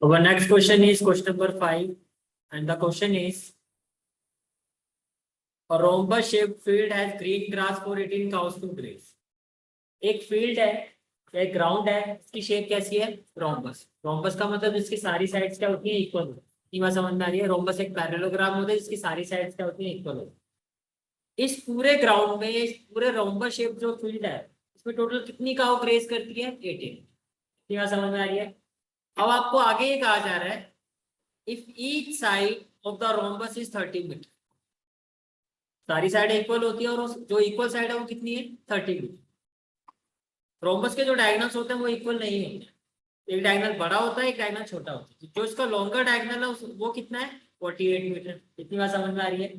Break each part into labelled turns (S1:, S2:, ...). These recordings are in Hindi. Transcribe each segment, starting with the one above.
S1: Our next question is question number 5, and the question is: a rhombus-shaped field has green grass for 18 cows to graze. एक फील्ड है, एक ग्राउंड है, इसकी शेप कैसी है? रोम्बस। रोम्बस का मतलब इसकी सारी साइड्स क्या होती है? इक्वल होती है। ये बात समझ में आ रही है? रोम्बस एक पैरेललोग्राम होता है जिसकी सारी साइड्स क्या होती है? इक्वल होती है। इस पूरे ग्राउंड में, इस पूरे रोम्बस शेप जो फील्ड है, इसमें टोटल कितनी काउ ग्रेज करती है? 18। ये बात समझ में आ रही है? अब आपको आगे ये कहा जा रहा है, if each side of the rhombus is 30 metre. सारी साइड इक्वल होती है और जो इक्वल साइड है वो कितनी है? 30 मीटर। रोम्बस के जो डायगोनल्स होते हैं वो इक्वल नहीं होते। एक डायगोनल बड़ा होता है, एक डायगोनल छोटा होता है। जो इसका लॉन्गर डायगोनल है वो कितना है? 48 मीटर। इतनी बात समझ में आ रही है?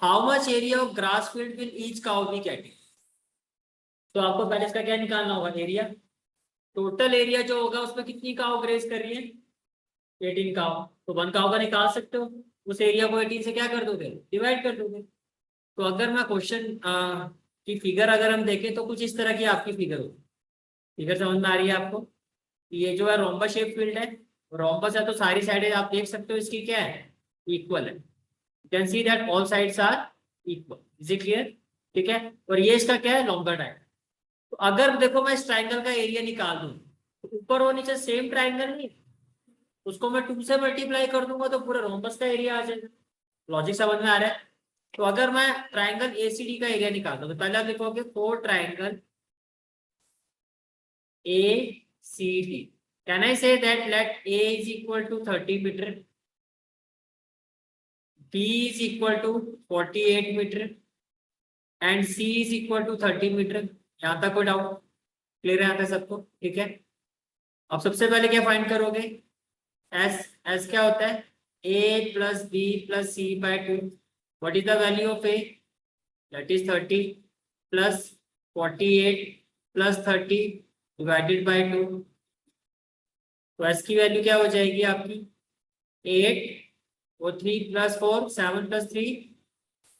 S1: How much area of grass field will each cow be getting? तो आपको पहले इसका क्या निकालना होगा? एरिया। टोटल एरिया जो होगा उसमें कितनी काउ ग्रेज कर रही है? 18 काउ। तो 1 काउ का निकाल सकते हो। उस एरिया को 18 से क्या कर दोगे? डिवाइड कर दोगे। तो अगर मैं क्वेश्चन की फिगर अगर हम देखें तो कुछ इस तरह की आपकी फिगर होगी। फिगर समझ में आ रही है आपको? ये जो है रोम्बस शेप फील्ड है। रोम्बस है तो सारी साइडें आप देख सकते हो इसकी क्या है? इक्वल है। You can see that all sides are equal. Is it clear? ठीक है। और ये इसका क्या है? Longer diagonal. तो अगर देखो मैं इस ट्राइंगल का एरिया निकाल दूं तो ऊपर और नीचे सेम ट्राइंगल नहीं, उसको मैं 2 से मल्टीप्लाई कर दूंगा तो पूरे रोम्बस का एरिया आ जाएगा। लॉजिक समझ में आ रहा है? तो अगर मैं ट्राइंगल एसीडी का एरिया निकालता हूँ तो पहले आप लिखोगे four triangle ACD. Can I say that let A is equal to 30 meter, B is equal to 48 meter and C is equal to 30 meter? यहाँ तक कोई डाउट? क्लियर है यहाँ तक सबको? ठीक है। अब सबसे पहले क्या फाइंड करोगे? एस। एस क्या होता है? A plus B plus C by 2। What is the value of A? That is 30 plus 48 plus 30 divided by 2। तो एस की वैल्यू क्या हो जाएगी आपकी? 8 और 3 प्लस 4 7 प्लस 3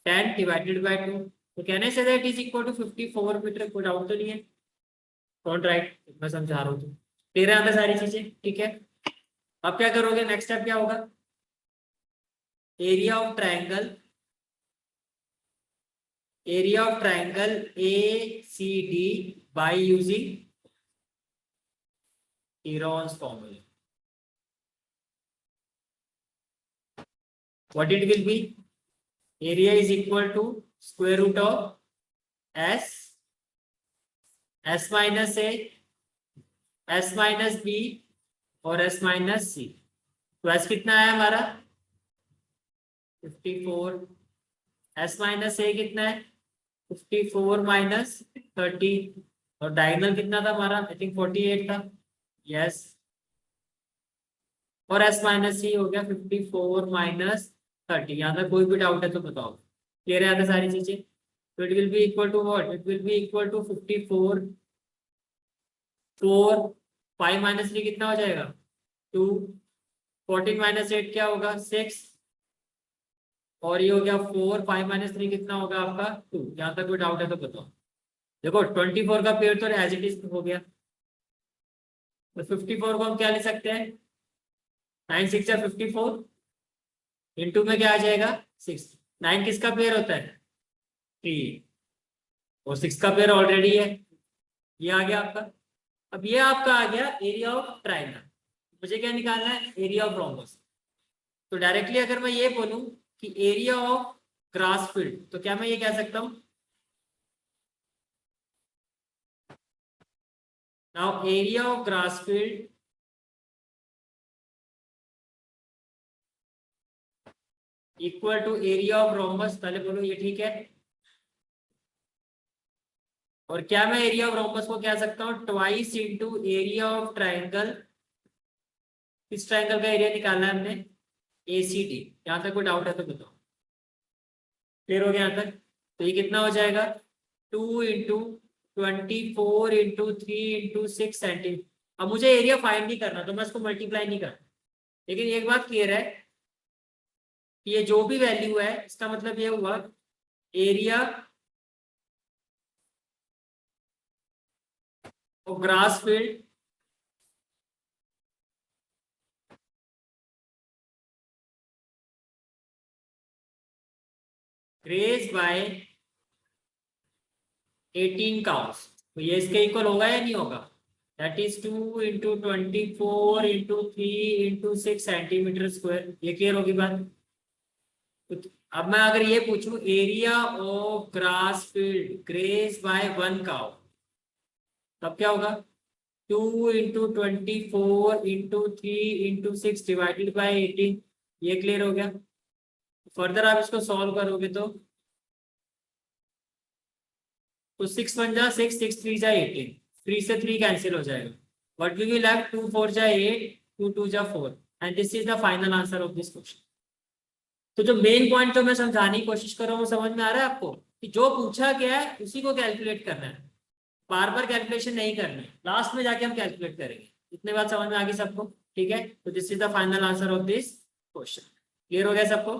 S1: 10 डिवाइडेड बाय 2। तो कहने से that is equal to 54 metre. कोई डाउट तो नहीं है? डोंट राइट, मैं समझा रहा हूँ तो तेरे अंदर सारी चीजें ठीक है। अब क्या करोगे? नेक्स्ट स्टेप क्या होगा? Area of triangle, area of triangle ACD by using Heron's formula. What it will be? Area is equal to square root of S minus A, S minus B और S minus C। तो S कितना है हमारा? 54। S माइनस A कितना है? 54 माइनस 30। और डायगोनल कितना था हमारा? आई थिंक 48 था। यस। और S माइनस C हो गया 54 माइनस 30। यहाँ तक कोई भी डाउट है तो बताओ। क्लियर है यहाँ तक सारी चीजें? तो it will be equal to what? It will be equal to 54 4 5 minus 3 कितना हो जाएगा? 2 14 माइनस 8 क्या होगा? 6 और ये हो गया 4 5 माइनस 3 कितना होगा आपका? 2। यहाँ तक कोई डाउट है तो बताओ। देखो 24 का पेयर तो एज इट इज हो गया। तो 54 को हम क्या लिख सकते हैं? 9 6 या 54 इंटू में क्या आ जाएगा? 6। 9 किसका पेयर होता है? 3 और 6 का पेयर ऑलरेडी है। ये आ गया आपका। अब ये आपका आ गया एरिया ऑफ ट्राइंगल। मुझे क्या निकालना है? Area of rhombus. तो डायरेक्टली अगर मैं ये बोलूं कि एरिया ऑफ ग्रास फील्ड तो क्या मैं ये कह सकता हूं? Now area of grass field equal to area of rhombus. पहले बोलो ये ठीक है। और क्या मैं एरिया ऑफ रोम्बस को कह सकता हूँ? Twice into area of triangle. इस ट्राइंगल का एरिया निकालना है हमने ACD। यहाँ तक कोई डाउट है तो बताओ। क्लियर हो गया यहाँ तक? तो ये कितना हो जाएगा? 2 इंटू 24 इंटू 3 इंटू 6 सेंटीमीटर। अब मुझे एरिया फाइंड नहीं करना तो मैं इसको मल्टीप्लाई नहीं करना। लेकिन एक बात क्लियर है कि ये जो भी वैल्यू है इसका मतलब ये हुआ area of grass field grazed by 18 cows, तो ये इसके इक्वल होगा या नहीं होगा? That is 2 into 24 into 3 into 6 centimetre square. ये क्लियर होगी बात? तो अब मैं अगर ये पूछूं area of grass field grazed by 1 cow, तब क्या होगा? 2 into 24 into 3 into 6 divided by 18। ये क्लियर हो गया? फर्दर आप इसको सॉल्व करोगे तो 6 1 जा 6, 6 3 जा 18, 3 से 3 कैंसिल हो जाएगा। व्हाट वी विल हैव 2 4 जा 8, 2 2 जा 4, and this is the final answer of this question. तो जो मेन पॉइंट जो मैं समझाने की कोशिश कर रहा हूँ वो समझ में आ रहा है आपको कि जो पूछा गया है उसी को कैलकुलेट करना है, बार बार कैलकुलेशन नहीं करना है, लास्ट में जाके हम कैलकुलेट करेंगे। इतने बात समझ में आ गई सबको? ठीक है, तो this is the final answer of this question. Clear हो गया सबको?